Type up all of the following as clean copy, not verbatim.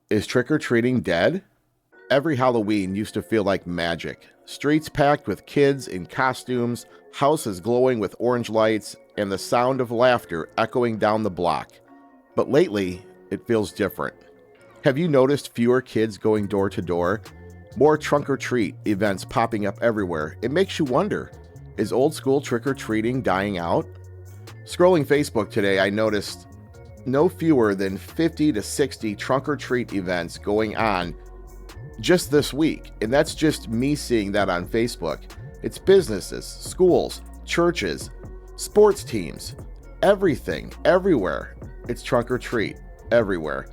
Is trick-or-treating dead? Every Halloween used to feel like magic. Streets packed with kids in costumes, houses glowing with orange lights, and the sound of laughter echoing down the block. But lately, it feels different. Have you noticed fewer kids going door to door? More trunk-or-treat events popping up everywhere. It makes you wonder, is old school trick-or-treating dying out? Scrolling Facebook today, I noticed no fewer than 50 to 60 trunk-or-treat events going on just this week. And that's just me seeing that on Facebook. It's businesses, schools, churches, sports teams, everything, everywhere. It's trunk-or-treat everywhere.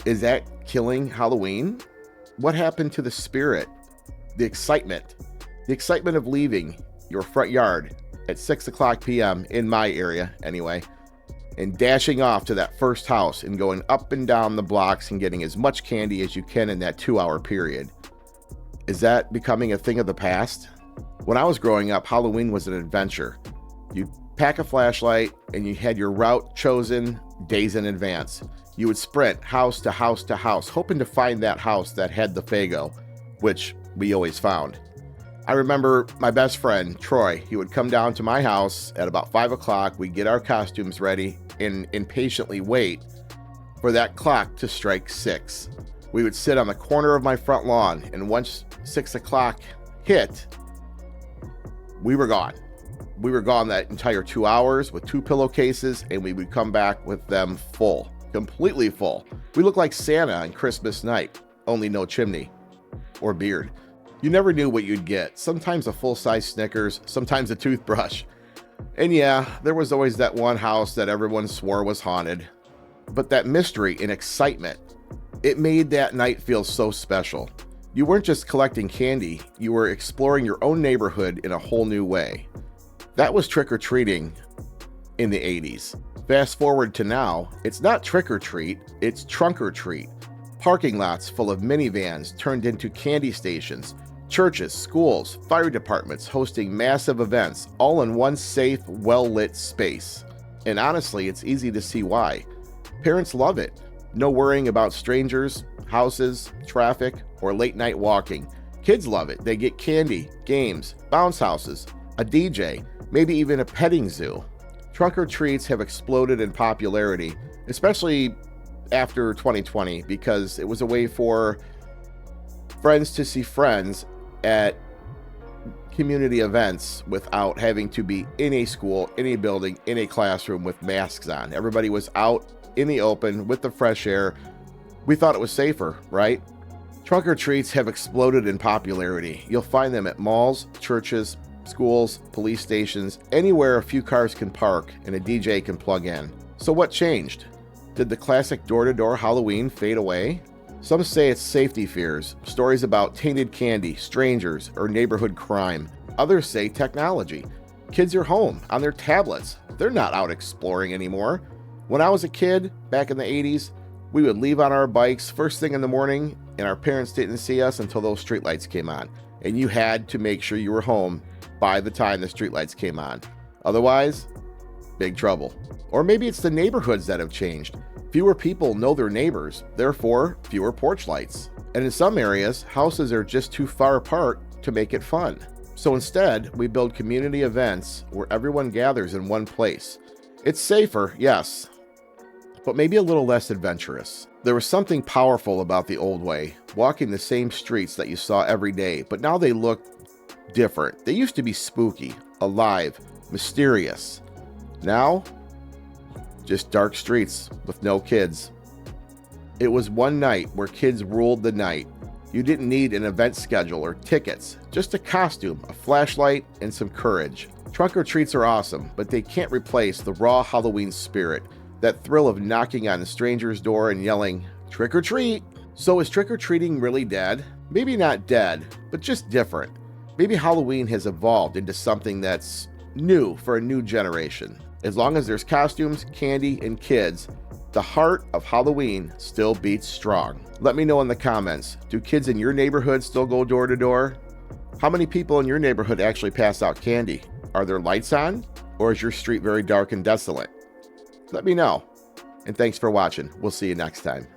Is that killing Halloween? What happened to the spirit, the excitement of leaving your front yard at 6 o'clock p.m. in my area anyway, and dashing off to that first house and going up and down the blocks and getting as much candy as you can in that 2-hour period? Is that becoming a thing of the past? When I was growing up, Halloween was an adventure. You pack a flashlight and you had your route chosen days in advance. You would sprint house to house to house, hoping to find that house that had the Faygo, which we always found. I remember my best friend, Troy. He would come down to my house at about 5 o'clock. We'd get our costumes ready and impatiently wait for that clock to strike 6. We would sit on the corner of my front lawn, and once 6 o'clock hit, we were gone. We were gone that entire 2 hours with 2 pillowcases, and we would come back with them full, completely full. We looked like Santa on Christmas night, only no chimney or beard. You never knew what you'd get. Sometimes a full-size Snickers, sometimes a toothbrush. And yeah, there was always that one house that everyone swore was haunted. But that mystery and excitement, it made that night feel so special. You weren't just collecting candy, you were exploring your own neighborhood in a whole new way. That was trick-or-treating in the 80s. Fast forward to now, it's not trick-or-treat, it's trunk-or-treat. Parking lots full of minivans turned into candy stations. Churches, schools, fire departments hosting massive events, all in one safe, well-lit space. And honestly, it's easy to see why. Parents love it. No worrying about strangers, houses, traffic, or late-night walking. Kids love it. They get candy, games, bounce houses, a DJ, maybe even a petting zoo. Trunk-or-treats have exploded in popularity, especially after 2020, because it was a way for friends to see friends at community events without having to be in a school, in a building, in a classroom with masks on. Everybody was out in the open with the fresh air. We thought it was safer, right? Trunk-or-treats have exploded in popularity. You'll find them at malls, churches, schools, police stations, anywhere a few cars can park and a DJ can plug in. So what changed? Did the classic door-to-door Halloween fade away? Some say it's safety fears, stories about tainted candy, strangers, or neighborhood crime. Others say technology. Kids are home on their tablets. They're not out exploring anymore. When I was a kid, back in the 80s, we would leave on our bikes first thing in the morning, and our parents didn't see us until those streetlights came on. And you had to make sure you were home by the time the streetlights came on. Otherwise, big trouble. Or maybe it's the neighborhoods that have changed. Fewer people know their neighbors, therefore fewer porch lights. And in some areas, houses are just too far apart to make it fun. So instead, we build community events where everyone gathers in one place. It's safer, yes, but maybe a little less adventurous. There was something powerful about the old way, walking the same streets that you saw every day, but now they look different. They used to be spooky, alive, mysterious. Now, just dark streets with no kids. It was one night where kids ruled the night. You didn't need an event schedule or tickets, just a costume, a flashlight, and some courage. Trunk-or-treats are awesome, but they can't replace the raw Halloween spirit, that thrill of knocking on a stranger's door and yelling, "Trick or treat!" So is trick-or-treating really dead? Maybe not dead, but just different. Maybe Halloween has evolved into something that's new for a new generation. As long as there's costumes, candy, and kids, the heart of Halloween still beats strong. Let me know in the comments, do kids in your neighborhood still go door to door? How many people in your neighborhood actually pass out candy? Are there lights on? Or is your street very dark and desolate? Let me know. And thanks for watching. We'll see you next time.